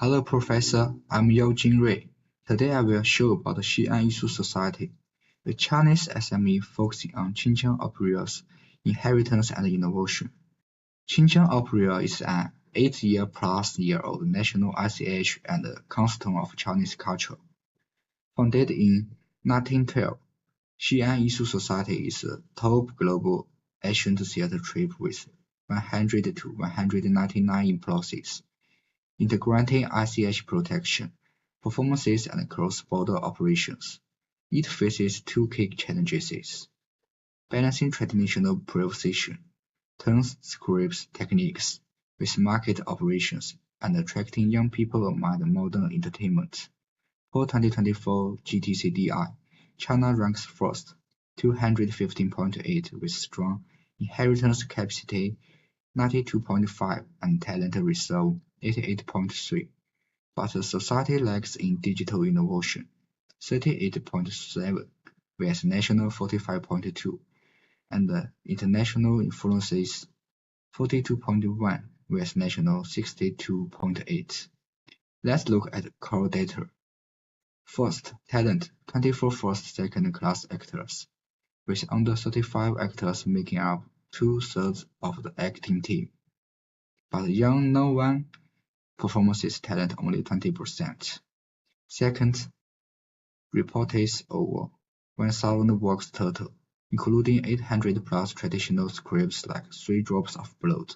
Hello, Professor. I'm Yao Jinrui. Today I will show about the Xi'an Yizhu Society, a Chinese SME focusing on Xinjiang Opera's inheritance and innovation. Xinjiang Opera is an 8-year-plus-year-old national ICH and a cornerstone of Chinese culture. Founded in 1912, Xi'an Yizhu Society is a top global ancient theater troupe with 100 to 199 employees, integrating ICH protection, performances, and cross-border operations. It faces two key challenges: balancing traditional improvisation, turns scripts techniques with market operations, and attracting young people among modern entertainment. For 2024 GTCDI, China ranks first, 215.8 with strong inheritance capacity 92.5 and talent reserve 88.3, but the society lacks in digital innovation 38.7 vs national 45.2 and international influences 42.1 vs national 62.8. Let's look at core data. First, talent: 24 first-second-class actors, with under 35 actors making up 2/3 of the acting team. But young no one performances talent only 20%. Second, reported over 1,000 works total, including 800 plus traditional scripts like 3 Drops of Blood.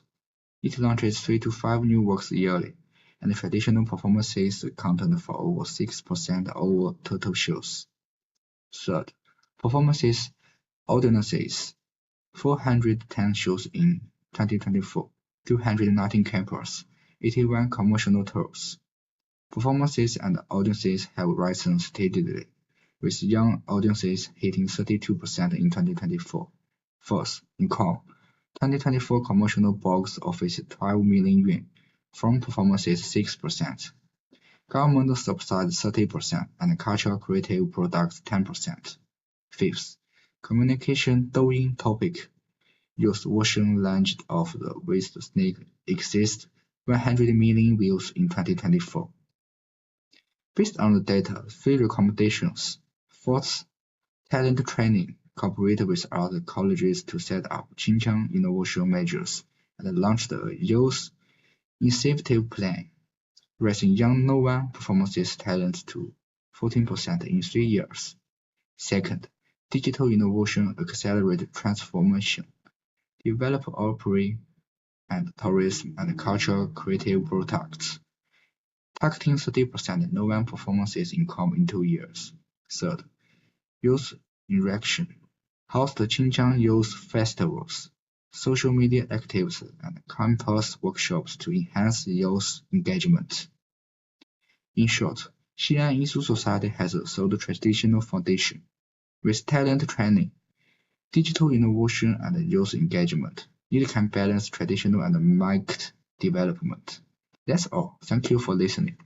It launches 3 to 5 new works yearly, and traditional performances account for over 6% of total shows. Third, performances audiences: 410 shows in 2024, 219 campus, 81 commercial tours. Performances and audiences have risen steadily, with young audiences hitting 32% in 2024. First, income: 2024 commercial box office 12 million yuan, from performances 6%. Government subsidy 30% and cultural creative products 10%. Fifth, communication Douyin topic: used version launched of the With the Snake Exist 100 million views in 2024. Based on the data, 3 recommendations. Fourth, talent training: cooperate with other colleges to set up Xinjiang innovation measures and launched a youth incentive plan, raising young no one performances talent to 14% in 3 years. Second, digital innovation accelerate transformation, develop opera and tourism and cultural creative products, targeting 30% no one performances income in 2 years. Third, youth interaction, host Xinjiang youth festivals, social media activities, and campus workshops to enhance youth engagement. In short, Xi'an Yizhu Society has a solid traditional foundation. With talent training, digital innovation, and youth engagement, it can balance traditional and market development. That's all. Thank you for listening.